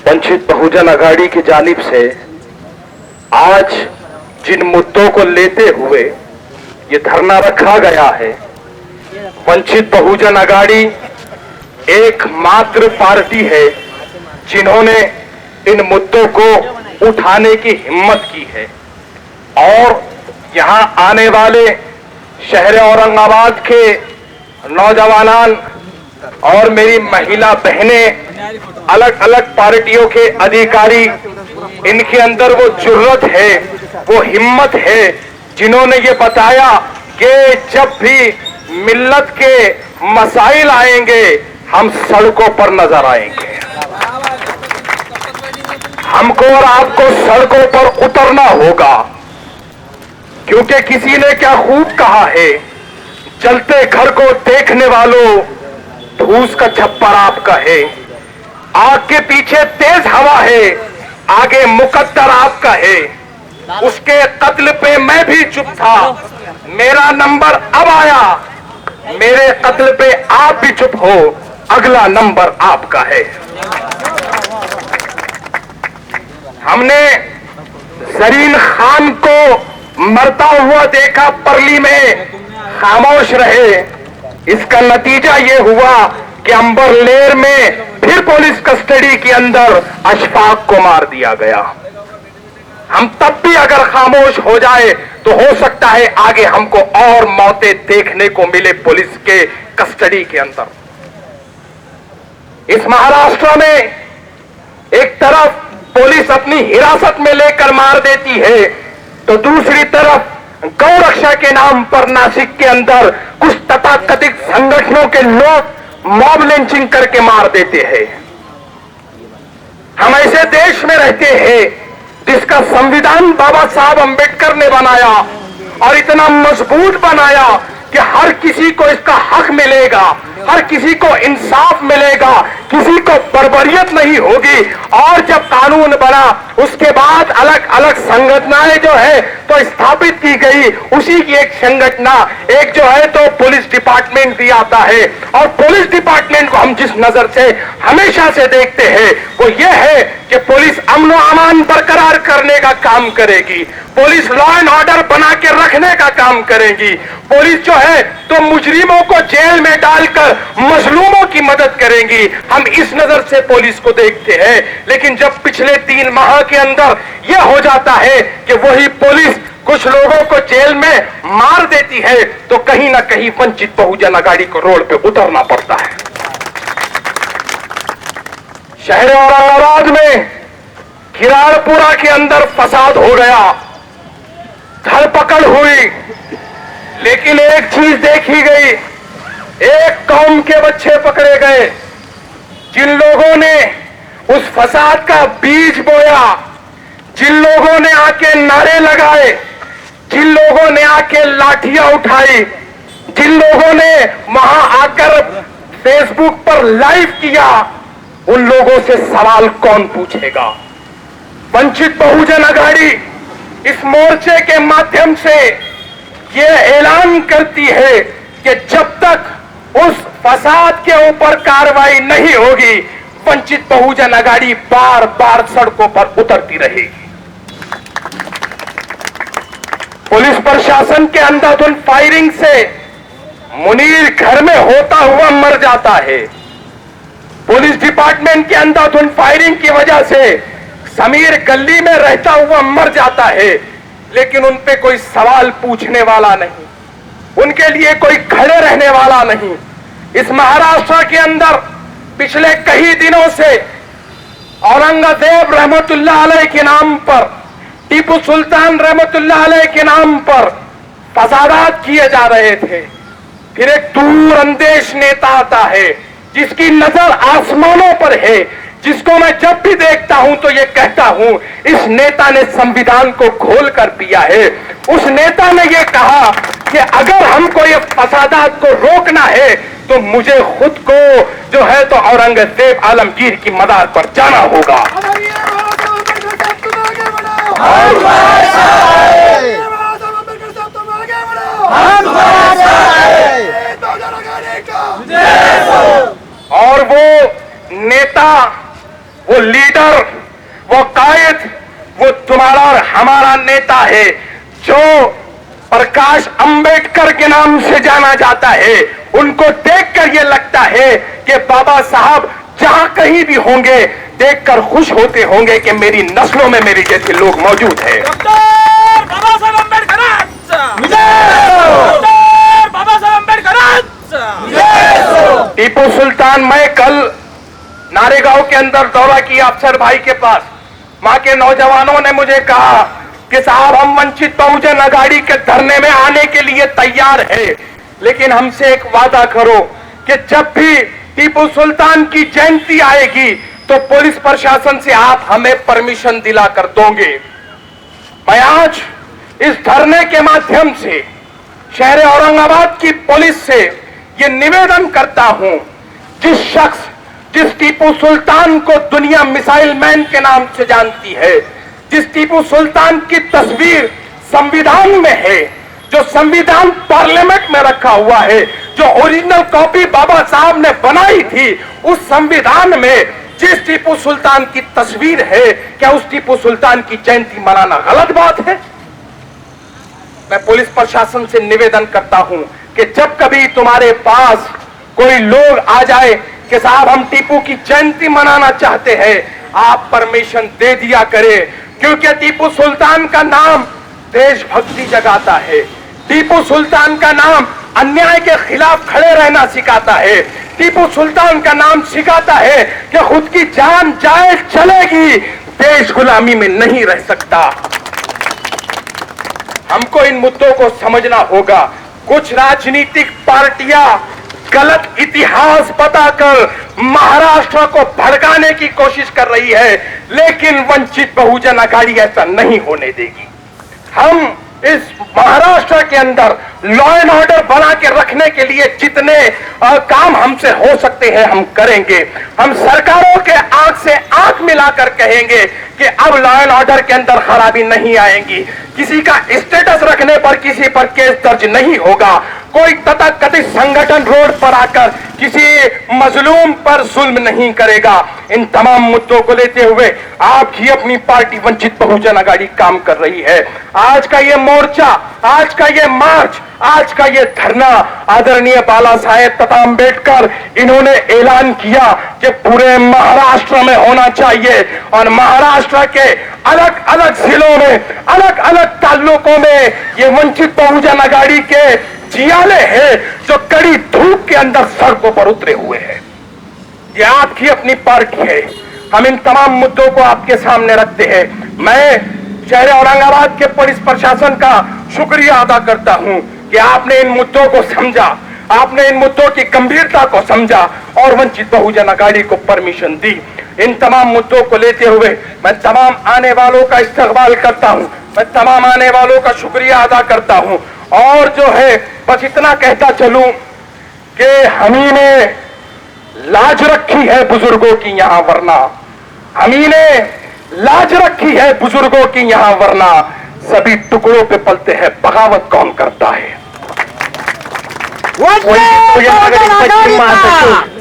वंचित बहुजन अघाड़ी की जानिब से आज जिन मुद्दों को लेते हुए ये धरना रखा गया है, वंचित बहुजन अघाड़ी एकमात्र पार्टी है जिन्होंने इन मुद्दों को उठाने की हिम्मत की है और यहां आने वाले शहर औरंगाबाद के नौजवान और मेरी महिला बहनें, अलग अलग पार्टियों के अधिकारी, इनके अंदर वो जुर्रत है, वो हिम्मत है जिन्होंने ये बताया कि जब भी मिल्लत के मसाइल आएंगे हम सड़कों पर नजर आएंगे। हमको और आपको सड़कों पर उतरना होगा, क्योंकि किसी ने क्या खूब कहा है, चलते घर को देखने वालों धूस का छप्पर आपका है, आग के पीछे तेज हवा है, आगे मुकद्दर आपका है। उसके कत्ल पे मैं भी चुप था, मेरा नंबर अब आया, मेरे कत्ल पे आप भी चुप हो, अगला नंबर आपका है। हमने जरीन खान को मरता हुआ देखा, परली में खामोश रहे। इसका नतीजा ये हुआ कि अंबर लेर में फिर पुलिस कस्टडी के अंदर अशफाक को मार दिया गया। हम तब भी अगर खामोश हो जाए तो हो सकता है आगे हमको और मौतें देखने को मिले पुलिस के कस्टडी के अंदर। इस महाराष्ट्र में एक तरफ पुलिस अपनी हिरासत में लेकर मार देती है, तो दूसरी तरफ गौ रक्षा के नाम पर नासिक के अंदर कुछ तथाकथित संगठनों के लोग मॉब लिंचिंग करके मार देते हैं। हम ऐसे देश में रहते हैं जिसका संविधान बाबा साहब अंबेडकर ने बनाया और इतना मजबूत बनाया कि हर किसी को इसका हक मिलेगा, हर किसी को इंसाफ मिलेगा, किसी को बर्बरियत नहीं होगी। और जब कानून बना उसके बाद अलग अलग संगठनाएं जो है तो स्थापित की गई। उसी की एक संगठना एक जो है तो पुलिस डिपार्टमेंट भी आता है, और पुलिस डिपार्टमेंट को हम जिस नजर से हमेशा से देखते हैं वो ये है कि पुलिस अमन व अमान बरकरार करने का काम करेगी, पुलिस लॉ एंड ऑर्डर बना के रखने का काम करेगी, पुलिस जो है तो मुजरिमों को जेल में डालकर मजलूमों की मदद करेंगी। हम इस नजर से पुलिस को देखते हैं। लेकिन जब पिछले 3 माह के अंदर यह हो जाता है कि वही पुलिस कुछ लोगों को जेल में मार देती है, तो कहीं ना कहीं वंचित बहुजन अघाड़ी को रोड पे उतरना पड़ता है। शहर औरंगाबाद में किराड़पुरा के अंदर फसाद हो गया, धरपकड़ हुई, लेकिन एक चीज देखी गई, एक कौम के बच्चे पकड़े गए जिन लोगों ने उस फसाद का बीज बोया, जिन लोगों ने आके नारे लगाए, जिन लोगों ने आके लाठियां उठाई, जिन लोगों ने वहां आकर फेसबुक पर लाइव किया, उन लोगों से सवाल कौन पूछेगा? वंचित बहुजन अघाड़ी इस मोर्चे के माध्यम से यह ऐलान करती है कि जब तक उस फसाद के ऊपर कार्रवाई नहीं होगी, वंचित बहुजन अघाड़ी बार बार सड़कों पर उतरती रहेगी। पुलिस प्रशासन के अंधाधुंध फायरिंग से मुनीर घर में होता हुआ मर जाता है, पुलिस डिपार्टमेंट के अंधाधुंध फायरिंग की वजह से समीर गली में रहता हुआ मर जाता है, लेकिन उन पे कोई सवाल पूछने वाला नहीं, उनके लिए कोई खड़े रहने वाला नहीं। इस महाराष्ट्र के अंदर पिछले कई दिनों से औरंगजेब रहमतुल्लाह अलैह के नाम पर, टीपू सुल्तान रहमतुल्लाह अलैह के नाम पर फसादात किए जा रहे थे। फिर एक दूर अंदेश नेता आता है जिसकी नजर आसमानों पर है, जिसको मैं जब भी देखता हूं तो ये कहता हूं इस नेता ने संविधान को खोल कर पिया है। उस नेता ने ये कहा कि अगर हमको ये फसादात को रोकना है तो मुझे खुद को जो है तो औरंगजेब आलमगीर की मदार पर जाना होगा। और वो नेता वो लीडर, वो कायद, वो तुम्हारा और हमारा नेता है जो प्रकाश अंबेडकर के नाम से जाना जाता है। उनको देखकर ये लगता है कि बाबा साहब जहां कहीं भी होंगे देखकर खुश होते होंगे कि मेरी नस्लों में मेरे जैसे लोग मौजूद हैं। बाबासाहेब आंबेडकरांचा बाबासाहेब आंबेडकरांचा। टीपू सुल्तान, मैं कल नारेगांव के अंदर दौरा किया अफसर भाई के पास। मां के नौजवानों ने मुझे कहा कि साहब हम वंचित बहुजन अघाड़ी के धरने में आने के लिए तैयार है, लेकिन हमसे एक वादा करो कि जब भी टीपू सुल्तान की जयंती आएगी तो पुलिस प्रशासन से आप हमें परमिशन दिला कर दोगे। मैं आज इस धरने के माध्यम से शहर औरंगाबाद की पुलिस से ये निवेदन करता हूं, जिस टीपू सुल्तान को दुनिया मिसाइल मैन के नाम से जानती है, जिस टीपू सुल्तान की तस्वीर संविधान में है, जो संविधान पार्लियामेंट में रखा हुआ है, जो ओरिजिनल कॉपी बाबा साहब ने बनाई थी, उस संविधान में जिस टीपू सुल्तान की तस्वीर है, क्या उस टीपू सुल्तान की जयंती मनाना गलत बात है? मैं पुलिस प्रशासन से निवेदन करता हूं कि जब कभी तुम्हारे पास कोई लोग आ जाए कि साहब हम टीपू की जयंती मनाना चाहते हैं, आप परमिशन दे दिया करें, क्योंकि टीपू सुल्तान का नाम देशभक्ति जगाता है। टीपू सुल्तान का नाम अन्याय के खिलाफ खड़े रहना सिखाता है। टीपू सुल्तान का नाम सिखाता है कि खुद की जान जाए चलेगी, देश गुलामी में नहीं रह सकता। हमको इन मुद्दों को समझना होगा। कुछ राजनीतिक पार्टियां गलत इतिहास बताकर महाराष्ट्र को भड़काने की कोशिश कर रही है, लेकिन वंचित बहुजन अघाड़ी ऐसा नहीं होने देगी। हम इस महाराष्ट्र के अंदर लॉ एंड ऑर्डर बना के रखने के लिए जितने काम हमसे हो सकते हैं हम करेंगे। हम सरकारों के आंख से आंख मिलाकर कहेंगे कि अब लॉ एंड ऑर्डर के अंदर खराबी नहीं आएगी, किसी का स्टेटस रखने पर किसी पर केस दर्ज नहीं होगा, कोई तथाकथित संगठन रोड पर आकर किसी मजलूम पर जुल्म नहीं करेगा। इन तमाम मुद्दों को लेते हुए आपकी अपनी पार्टी वंचित बहुजन अघाड़ी काम कर रही है। आज का ये मोर्चा, आज का ये मार्च, आज का ये धरना आदरणीय बाला साहेब तथा अंबेडकर इन्होंने ऐलान किया कि पूरे महाराष्ट्र में होना चाहिए, और महाराष्ट्र के अलग अलग जिलों में, अलग अलग तालुकों में ये वंचित बहुजन अघाड़ी के जियाले हैं जो कड़ी धूप के अंदर सड़कों पर उतरे हुए हैं। ये आपकी अपनी पार्टी है। हम इन तमाम मुद्दों को आपके सामने रखते हैं। मैं शहर औरंगाबाद के पुलिस प्रशासन का शुक्रिया अदा करता हूं कि आपने इन मुद्दों को समझा, आपने इन मुद्दों की गंभीरता को समझा और वंचित बहुजन अघाड़ी को परमिशन दी। इन तमाम मुद्दों को लेते हुए मैं तमाम आने वालों का इस्तकबाल करता हूं, मैं तमाम आने वालों का शुक्रिया अदा करता हूं, और जो है बस इतना कहता चलूं कि हमही ने लाज रखी है बुजुर्गों की यहां वरना, हमही ने लाज रखी है बुजुर्गों की यहां वरना, सभी टुकड़ों पे पलते हैं, बगावत कौन करता है?